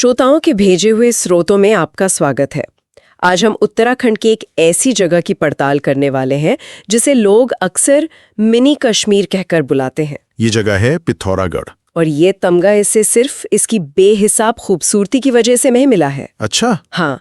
श्रोताओं के भेजे हुए स्रोतों में आपका स्वागत है। आज हम उत्तराखंड की एक ऐसी जगह की पड़ताल करने वाले हैं जिसे लोग अक्सर मिनी कश्मीर कहकर बुलाते हैं। ये जगह है पिथौरागढ़। और ये तमगा इसे सिर्फ इसकी बेहिसाब खूबसूरती की वजह से नहीं मिला है। अच्छा। हाँ,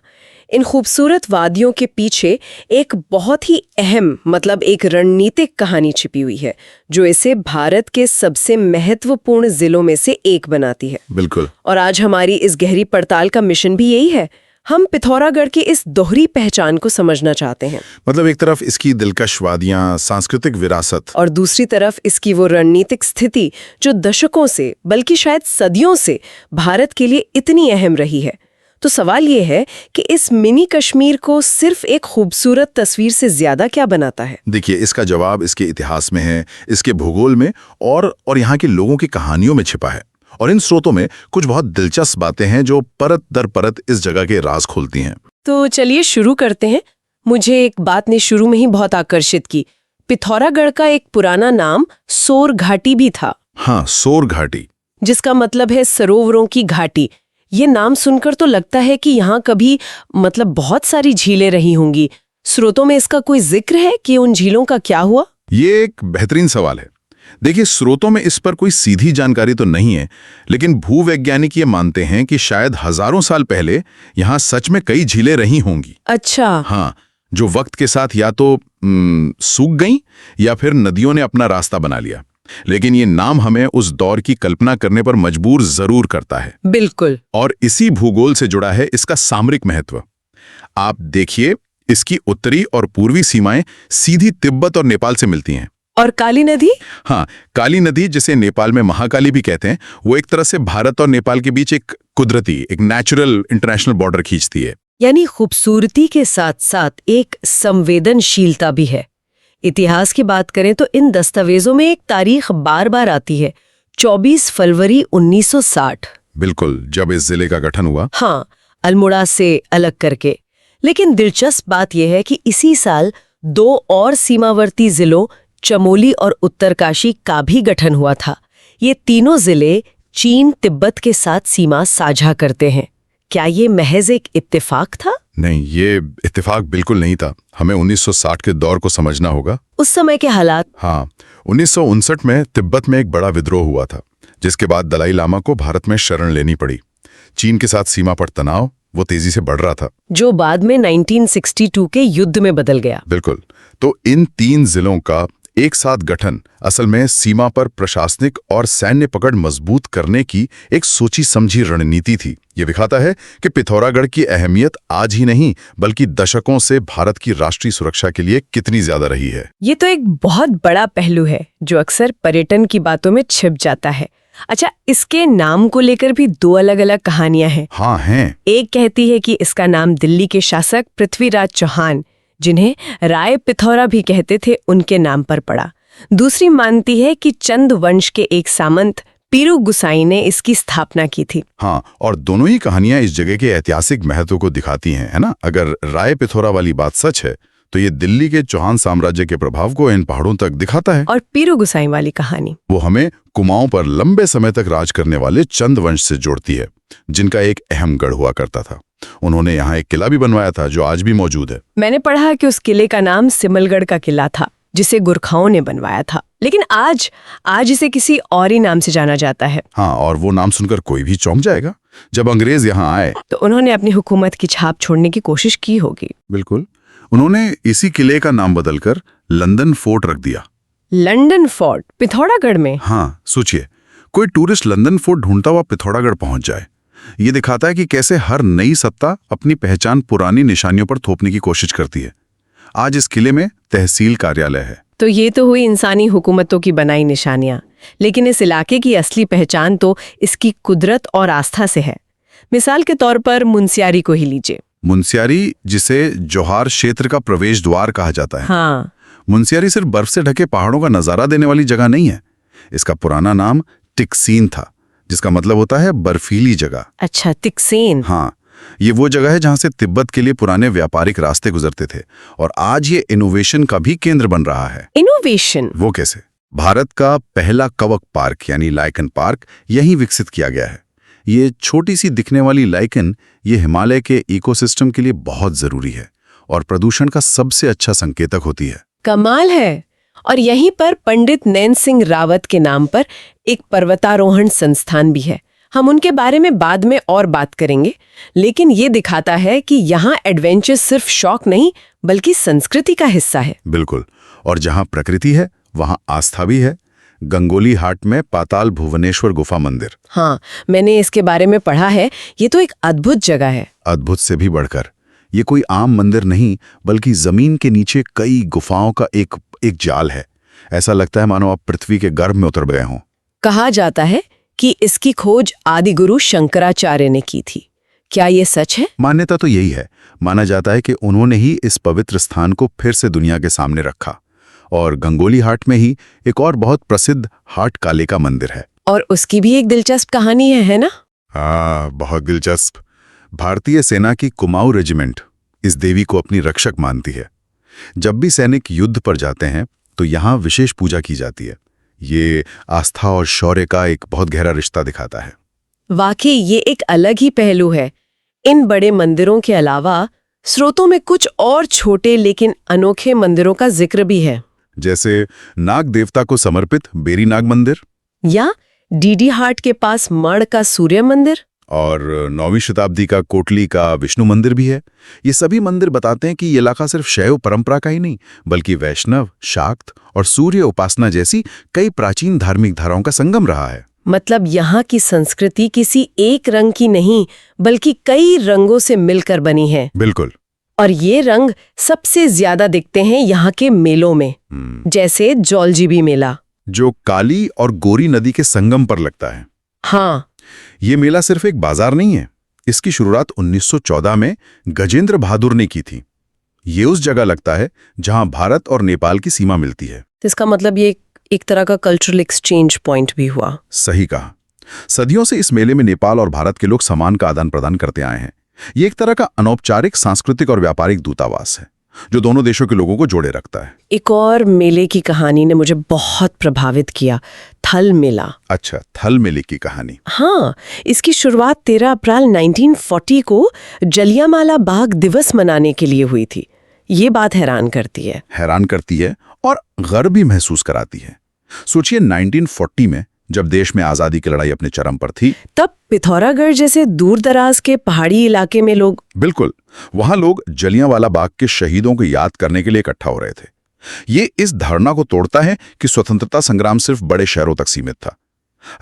इन खूबसूरत वादियों के पीछे एक बहुत ही अहम एक रणनीतिक कहानी छिपी हुई है जो इसे भारत के सबसे महत्वपूर्ण जिलों में से एक बनाती है। बिल्कुल। और आज हमारी इस गहरी पड़ताल का मिशन भी यही है। हम पिथौरागढ़ की इस दोहरी पहचान को समझना चाहते हैं। एक तरफ इसकी दिलकश वादियां, सांस्कृतिक विरासत, और दूसरी तरफ इसकी वो रणनीतिक स्थिति जो दशकों से बल्कि शायद सदियों से भारत के लिए इतनी अहम रही है। तो सवाल ये है कि इस मिनी कश्मीर को सिर्फ एक खूबसूरत तस्वीर से ज्यादा क्या बनाता है? देखिए, इसका जवाब इसके इतिहास में है, इसके भूगोल में और यहाँ के लोगों की कहानियों में छिपा है। और इन स्रोतों में कुछ बहुत दिलचस्प बातें हैं जो परत दर परत इस जगह के राज खोलती हैं। तो चलिए शुरू करते हैं। मुझे एक बात ने शुरू में ही बहुत आकर्षित की। पिथौरागढ़ का एक पुराना नाम सोर घाटी भी था। हाँ, सोर घाटी, जिसका मतलब है सरोवरों की घाटी। ये नाम सुनकर तो लगता है कि यहाँ कभी बहुत सारी झीलें रही होंगी। स्रोतों में इसका कोई जिक्र है कि उन झीलों का क्या हुआ? ये एक बेहतरीन सवाल है। देखिए, स्रोतों में इस पर कोई सीधी जानकारी तो नहीं है, लेकिन भूवैज्ञानिक ये मानते हैं कि शायद हजारों साल पहले यहाँ सच में कई झीलें रही होंगी। अच्छा। हाँ, जो वक्त के साथ या तो सूख गईं या फिर नदियों ने अपना रास्ता बना लिया। लेकिन ये नाम हमें उस दौर की कल्पना करने पर मजबूर जरूर करता है। बिल्कुल। और इसी भूगोल से जुड़ा है इसका सामरिक महत्व। आप देखिए, इसकी उत्तरी और पूर्वी सीमाएं सीधी तिब्बत और नेपाल से मिलती हैं। और काली नदी? हाँ, काली नदी, जिसे नेपाल में महाकाली भी कहते हैं, वो एक तरह से भारत और नेपाल के बीच एक नेचुरल इंटरनेशनल बॉर्डर खींचती है। यानी खूबसूरती के साथ साथ एक संवेदनशीलता भी है। इतिहास की बात करें तो इन दस्तावेजों में एक तारीख बार बार आती है, 24 फरवरी 1960। बिल्कुल, जब इस जिले का गठन हुआ। हाँ, अल्मोड़ा से अलग करके। लेकिन दिलचस्प बात यह है कि इसी साल 2 और सीमावर्ती जिलों चमोली और उत्तरकाशी का भी गठन हुआ था। ये तीनों जिले चीन तिब्बत के साथ सीमा साझा करते हैं। क्या ये महज एक इत्तेफाक था? नहीं, ये इत्तेफाक बिल्कुल नहीं था। हमें 1960 के दौर को समझना होगा। उस समय के हालात? हाँ, 1959 में तिब्बत में एक बड़ा विद्रोह हुआ था, जिसके बाद दलाई लामा को भारत में शरण लेनी पड़ी। चीन के साथ सीमा पर तनाव वो तेजी से बढ़ रहा था, जो बाद में 1962 के युद्ध में बदल गया। बिल्कुल। तो इन 3 जिलों का एक साथ गठन असल में सीमा पर प्रशासनिक और सैन्य पकड़ मजबूत करने की एक सोची समझी रणनीति थी। ये दिखाता है कि पिथौरागढ़ की अहमियत आज ही नहीं बल्कि दशकों से भारत की राष्ट्रीय सुरक्षा के लिए कितनी ज्यादा रही है। ये तो एक बहुत बड़ा पहलू है जो अक्सर पर्यटन की बातों में छिप जाता है। अच्छा, इसके नाम को लेकर भी 2 अलग अलग कहानियां हैं। हाँ हैं। एक कहती है कि इसका नाम दिल्ली के शासक पृथ्वीराज चौहान, जिन्हें राय पिथौरा भी कहते थे, उनके नाम पर पड़ा। दूसरी मानती है कि चंद वंश के एक सामंत पीरू गुसाई ने इसकी स्थापना की थी। हाँ, और दोनों ही कहानियां इस जगह के ऐतिहासिक महत्व को दिखाती हैं, है ना? अगर राय पिथौरा वाली बात सच है तो ये दिल्ली के चौहान साम्राज्य के प्रभाव को इन पहाड़ों तक दिखाता है। और पीरू गुसाई वाली कहानी वो हमें कुमाऊं पर लंबे समय तक राज करने वाले चंद वंश से जोड़ती है, जिनका एक अहम गढ़ हुआ करता था। उन्होंने यहाँ एक किला भी बनवाया था जो आज भी मौजूद है। मैंने पढ़ा कि उस किले का नाम सिमलगढ़ का किला था, जिसे गुरखाओं ने बनवाया था। लेकिन आज इसे किसी और ही नाम से जाना जाता है। हाँ, और वो नाम सुनकर कोई भी चौंक जाएगा। जब अंग्रेज यहाँ आए तो उन्होंने अपनी हुकूमत की छाप छोड़ने की कोशिश की होगी। बिल्कुल, उन्होंने इसी किले का नाम बदलकर लंदन फोर्ट रख दिया। लंदन फोर्ट पिथौरागढ़ में? हाँ, सोचिए, कोई टूरिस्ट लंदन फोर्ट ढूंढता हुआ पिथौरागढ़ पहुंच जाए। ये दिखाता है कि कैसे हर नई सत्ता अपनी पहचान पुरानी निशानियों पर थोपने की कोशिश करती है। आज इस किले में तहसील कार्यालय है। तो ये तो हुई इंसानी हुकूमतों की बनाई निशानियां, लेकिन इस इलाके की असली पहचान तो इसकी कुदरत और आस्था से है। मिसाल के तौर पर मुनस्यारी को ही लीजिए। मुनस्यारी, जिसे जोहार क्षेत्र का प्रवेश द्वार कहा जाता है। हाँ, मुनस्यारी सिर्फ बर्फ से ढके पहाड़ों का नजारा देने वाली जगह नहीं है। इसका पुराना नाम टिक्सीन था, जिसका मतलब होता है बर्फीली जगह। अच्छा, टिक्सेन। हाँ, ये वो जगह है जहां से तिब्बत के लिए पुराने व्यापारिक रास्ते गुजरते थे, और आज ये इनोवेशन का भी केंद्र बन रहा है। इनोवेशन? वो कैसे? भारत का पहला कवक पार्क यानी लाइकन पार्क यहीं विकसित किया गया है। ये छोटी सी दिखने वाली लाइकन ये हिमालय के इकोसिस्टम के लिए बहुत जरूरी है और प्रदूषण का सबसे अच्छा संकेतक होती है। कमाल है। और यहीं पर पंडित नैन सिंह रावत के नाम पर एक पर्वतारोहण संस्थान भी है। हम उनके बारे में बाद में और बात करेंगे, लेकिन ये दिखाता है कि यहाँ एडवेंचर सिर्फ शौक नहीं बल्कि संस्कृति का हिस्सा है। बिल्कुल। और जहाँ प्रकृति है वहाँ आस्था भी है। गंगोली हाट में पाताल भुवनेश्वर गुफा मंदिर। हाँ, मैंने इसके बारे में पढ़ा है। ये तो एक अद्भुत जगह है। अद्भुत से भी बढ़कर, ये कोई आम मंदिर नहीं बल्कि जमीन के नीचे कई गुफाओं का एक जाल है। ऐसा लगता है मानो आप पृथ्वी के गर्भ में उतर गए हों। कहा जाता है कि इसकी खोज आदि गुरु शंकराचार्य ने की थी। क्या ये सच है? मान्यता तो यही है। माना जाता है कि उन्होंने ही इस पवित्र स्थान को फिर से दुनिया के सामने रखा। और गंगोली हाट में ही एक और बहुत प्रसिद्ध हाट काले का मंदिर है, और उसकी भी एक दिलचस्प कहानी है ना? हाँ, बहुत दिलचस्प। भारतीय सेना की कुमाऊं रेजिमेंट इस देवी को अपनी रक्षक मानती है। जब भी सैनिक युद्ध पर जाते हैं तो यहाँ विशेष पूजा की जाती है। ये आस्था और शौर्य का एक बहुत गहरा रिश्ता दिखाता है। वाकई ये एक अलग ही पहलू है। इन बड़े मंदिरों के अलावा स्रोतों में कुछ और छोटे लेकिन अनोखे मंदिरों का जिक्र भी है, जैसे नाग देवता को समर्पित बेरी नाग मंदिर, या डीडी हाट के पास मढ़ का सूर्य मंदिर, और 9वीं शताब्दी का कोटली का विष्णु मंदिर भी है। ये सभी मंदिर बताते हैं कि ये इलाका सिर्फ शैव परंपरा का ही नहीं बल्कि वैष्णव, शाक्त और सूर्य उपासना जैसी कई प्राचीन धार्मिक धाराओं का संगम रहा है। मतलब यहाँ की संस्कृति किसी एक रंग की नहीं बल्कि कई रंगों से मिलकर बनी है। बिल्कुल। और ये रंग सबसे ज्यादा दिखते हैं यहाँ के मेलों में, जैसे जौलजीबी मेला, जो काली और गोरी नदी के संगम पर लगता है। हाँ, ये मेला सिर्फ एक बाजार नहीं है। इसकी शुरुआत 1914 में गजेंद्र बहादुर ने की थी। ये उस जगह लगता है जहां भारत और नेपाल की सीमा मिलती है। तो इसका मतलब ये एक तरह का कल्चरल एक्सचेंज पॉइंट भी हुआ। सही कहा। सदियों से इस मेले में नेपाल और भारत के लोग सामान का आदान प्रदान करते आए हैं। ये एक तरह का अनौपचारिक सांस्कृतिक और व्यापारिक दूतावास है जो दोनों देशों के लोगों को जोड़े रखता है। एक और मेले की कहानी ने मुझे बहुत प्रभावित किया, थल मेला। अच्छा, थल मेले की कहानी। हाँ, इसकी शुरुआत 13 अप्रैल 1940 को जलियांवाला बाग दिवस मनाने के लिए हुई थी। ये बात हैरान करती है और गर्व भी महसूस कराती है। सोचिए 1940 में जब देश में आजादी की लड़ाई अपने चरम पर थी, तब पिथौरागढ़ जैसे दूर दराज के पहाड़ी इलाके में लोग, बिल्कुल, वहां लोग जलियांवाला बाग के शहीदों को याद करने के लिए इकट्ठा हो रहे थे। ये इस धारणा को तोड़ता है कि स्वतंत्रता संग्राम सिर्फ बड़े शहरों तक सीमित था।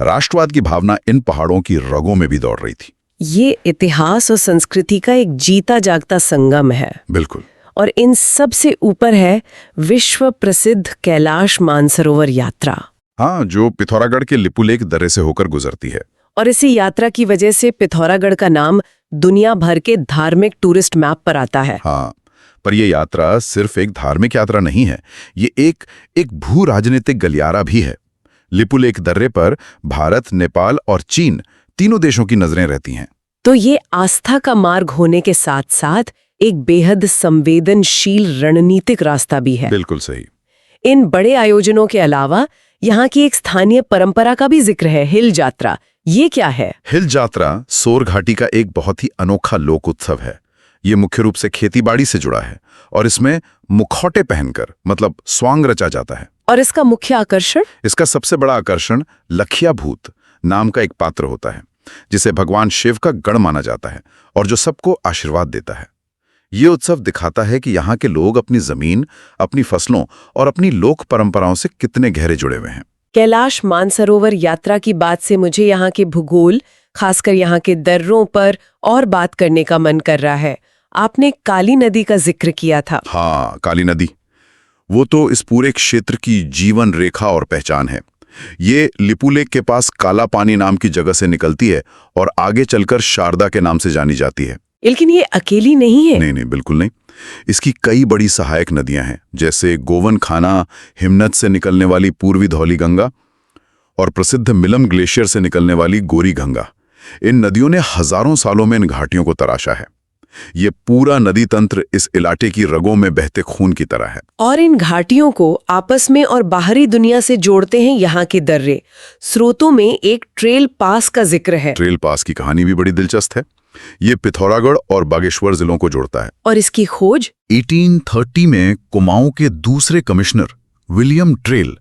राष्ट्रवाद की भावना इन पहाड़ों की रगों में भी दौड़ रही थी। ये इतिहास और संस्कृति का एक जीता जागता संगम है। बिल्कुल। और इन सब से ऊपर है विश्व प्रसिद्ध कैलाश मानसरोवर यात्रा। हाँ, जो पिथौरागढ़ के लिपुलेख दर्रे से होकर गुजरती है। और इसी यात्रा की वजह से पिथौरागढ़ का नाम दुनिया भर के धार्मिक टूरिस्ट मैप पर आता है। हाँ, पर यह यात्रा सिर्फ एक धार्मिक यात्रा नहीं है, ये एक भू राजनीतिक गलियारा भी है। लिपुलेख दर्रे पर भारत, नेपाल और चीन तीनों देशों की नजरें रहती हैं। तो ये आस्था का मार्ग होने के साथ साथ एक बेहद संवेदनशील रणनीतिक रास्ता भी है। बिल्कुल सही। इन बड़े आयोजनों के अलावा यहाँ की एक स्थानीय परंपरा का भी जिक्र है, हिल जात्रा। ये क्या है? हिल जात्रा सोर घाटी का एक बहुत ही अनोखा लोक उत्सव है। ये मुख्य रूप से खेतीबाड़ी से जुड़ा है और इसमें मुखौटे पहनकर मतलब स्वांग रचा जाता है। और इसका मुख्य आकर्षण? इसका सबसे बड़ा आकर्षण लखिया भूत नाम का एक पात्र होता है जिसे भगवान शिव का गण माना जाता है और जो सबको आशीर्वाद देता है। ये उत्सव दिखाता है कि यहाँ के लोग अपनी जमीन, अपनी फसलों और अपनी लोक परंपराओं से कितने गहरे जुड़े हुए हैं। कैलाश मानसरोवर यात्रा की बात से मुझे यहाँ के भूगोल, खासकर यहाँ के दर्रों पर और बात करने का मन कर रहा है। आपने काली नदी का जिक्र किया था। हाँ, काली नदी, वो तो इस पूरे क्षेत्र की जीवन रेखा और पहचान है। ये लिपुलेख के पास काला पानी नाम की जगह से निकलती है और आगे चलकर शारदा के नाम से जानी जाती है। लेकिन ये अकेली नहीं है। नहीं, बिल्कुल नहीं। इसकी कई बड़ी सहायक नदियां हैं, जैसे गोवन खाना, हिमनद से निकलने वाली पूर्वी धौली गंगा और प्रसिद्ध मिलम ग्लेशियर से निकलने वाली गोरी गंगा। इन नदियों ने हजारों सालों में इन घाटियों को तराशा है। ये पूरा नदी तंत्र इस इलाके की रगों में बहते खून की तरह है। और इन घाटियों को आपस में और बाहरी दुनिया से जोड़ते हैं यहाँ के दर्रे। स्रोतों में एक ट्रेल पास का जिक्र है। ट्रेल पास की कहानी भी बड़ी दिलचस्प है। ये पिथौरागढ़ और बागेश्वर जिलों को जोड़ता है। और इसकी खोज 1830 में कुमाऊं के दूसरे कमिश्नर विलियम ट्रेल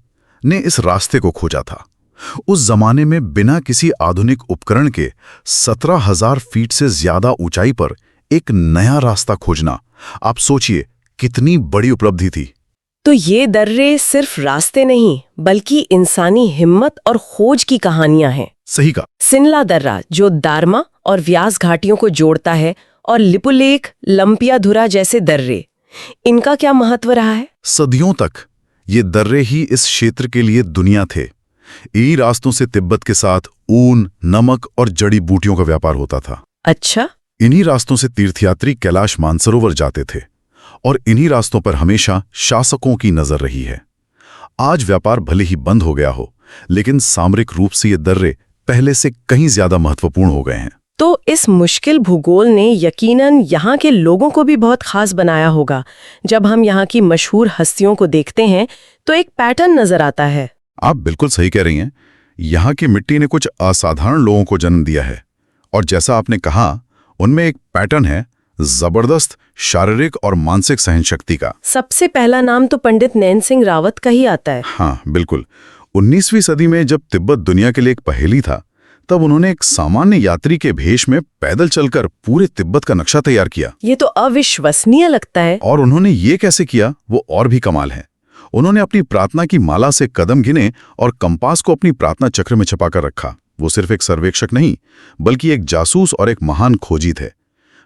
ने इस रास्ते को खोजा था। उस जमाने में बिना किसी आधुनिक उपकरण के 17,000 फीट से ज्यादा ऊंचाई पर एक नया रास्ता खोजना, आप सोचिए कितनी बड़ी उपलब्धि थी। तो ये दर्रे सिर्फ रास्ते नहीं बल्कि इंसानी हिम्मत और खोज की कहानियां हैं। सही कहा। सिनला दर्रा जो दारमा और व्यास घाटियों को जोड़ता है, और लिपुलेख, लंपियाधुरा जैसे दर्रे, इनका क्या महत्व रहा है? सदियों तक ये दर्रे ही इस क्षेत्र के लिए दुनिया थे। इन्हीं रास्तों से तिब्बत के साथ ऊन, नमक और जड़ी बूटियों का व्यापार होता था। अच्छा। इन्हीं रास्तों से तीर्थयात्री कैलाश मानसरोवर जाते थे और इन्हीं रास्तों पर हमेशा शासकों की नजर रही है। आज व्यापार भले ही बंद हो गया हो, लेकिन सामरिक रूप से ये दर्रे पहले से कहीं ज्यादा महत्वपूर्ण हो गए हैं। तो इस मुश्किल भूगोल ने यकीनन यहाँ के लोगों को भी बहुत खास बनाया होगा। जब हम यहाँ की मशहूर हस्तियों को देखते हैं तो एक पैटर्न नजर आता है। आप बिल्कुल सही कह रही हैं। यहाँ की मिट्टी ने कुछ असाधारण लोगों को जन्म दिया है, और जैसा आपने कहा, उनमें एक पैटर्न है जबरदस्त शारीरिक और मानसिक सहनशक्ति का। सबसे पहला नाम तो पंडित नैन सिंह रावत का ही आता है। हाँ बिल्कुल। 19वीं सदी में जब तिब्बत दुनिया के लिए एक पहेली था, तब उन्होंने एक सामान्य यात्री के भेष में पैदल चलकर पूरे तिब्बत का नक्शा तैयार किया। ये तो अविश्वसनीय लगता है। और उन्होंने ये कैसे किया, वो और भी कमाल है। उन्होंने अपनी प्रार्थना की माला से कदम गिने और कंपास को अपनी प्रार्थना चक्र में छुपाकर रखा। वो सिर्फ एक सर्वेक्षक नहीं, बल्कि एक जासूस और एक महान खोजी थे।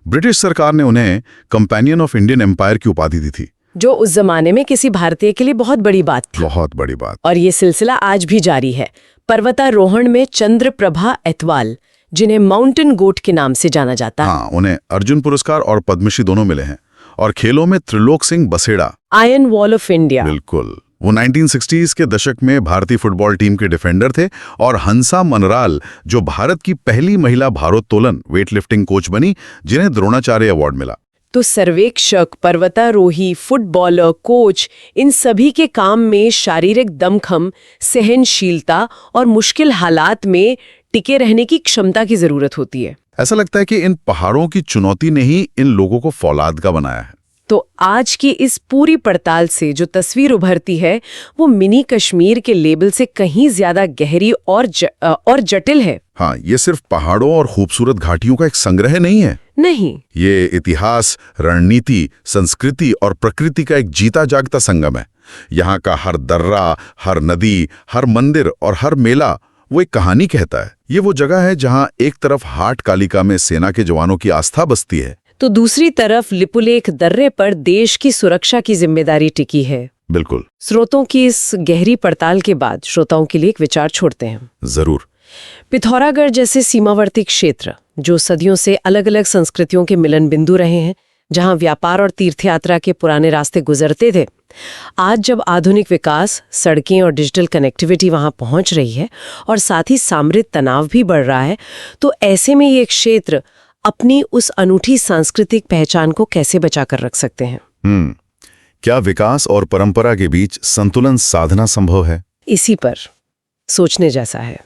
ब्रिटिश सरकार ने उन्हें कंपेनियन ऑफ इंडियन एम्पायर की उपाधि दी थी, जो उस जमाने में किसी भारतीय के लिए बहुत बड़ी बात थी। बहुत बड़ी बात। और ये सिलसिला आज भी जारी है। पर्वतारोहण में चंद्रप्रभा एतवाल, जिन्हें माउंटेन गोट के नाम से जाना जाता है। हाँ, उन्हें अर्जुन पुरस्कार और पद्मश्री दोनों मिले हैं। और खेलों में Trilok Singh Baseda, iron wall of India. बिल्कुल, वो 1960s के दशक में भारतीय फुटबॉल टीम के डिफेंडर थे। और हंसा मनराल, जो भारत की पहली महिला भारोत्तोलन वेटलिफ्टिंग कोच बनी, जिन्हें द्रोणाचार्य अवार्ड मिला। तो सर्वेक्षक, पर्वतारोही, फुटबॉलर, कोच, इन सभी के काम में शारीरिक दमखम, सहनशीलता और मुश्किल हालात में टिके रहने की क्षमता की जरूरत होती है। ऐसा लगता है कि इन पहाड़ों की चुनौती ने ही इन लोगों को फौलाद का बनाया है। तो आज की इस पूरी पड़ताल से जो तस्वीर उभरती है, वो मिनी कश्मीर के लेबल से कहीं ज्यादा गहरी और जटिल है। हाँ, ये सिर्फ पहाड़ों और खूबसूरत घाटियों का एक संग्रह नहीं है। नहीं, ये इतिहास, रणनीति, संस्कृति और प्रकृति का एक जीता जागता संगम है। यहाँ का हर दर्रा, हर नदी, हर मंदिर और हर मेला वो एक कहानी कहता है। ये वो जगह है जहाँ एक तरफ हाट कालिका में सेना के जवानों की आस्था बसती है, तो दूसरी तरफ लिपुलेख दर्रे पर देश की सुरक्षा की जिम्मेदारी टिकी है। बिल्कुल। स्रोतों की इस गहरी पड़ताल के बाद श्रोताओं के लिए एक विचार छोड़ते हैं। जरूर। पिथौरागढ़ जैसे सीमावर्ती क्षेत्र, जो सदियों से अलग अलग संस्कृतियों के मिलन बिंदु रहे हैं, जहां व्यापार और तीर्थयात्रा के पुराने रास्ते गुजरते थे, आज जब आधुनिक विकास, सड़कें और डिजिटल कनेक्टिविटी वहां पहुंच रही है और साथ ही सामरिक तनाव भी बढ़ रहा है, तो ऐसे में ये क्षेत्र अपनी उस अनूठी सांस्कृतिक पहचान को कैसे बचाकर रख सकते हैं? क्या विकास और परंपरा के बीच संतुलन साधना संभव है? इसी पर सोचने जैसा है।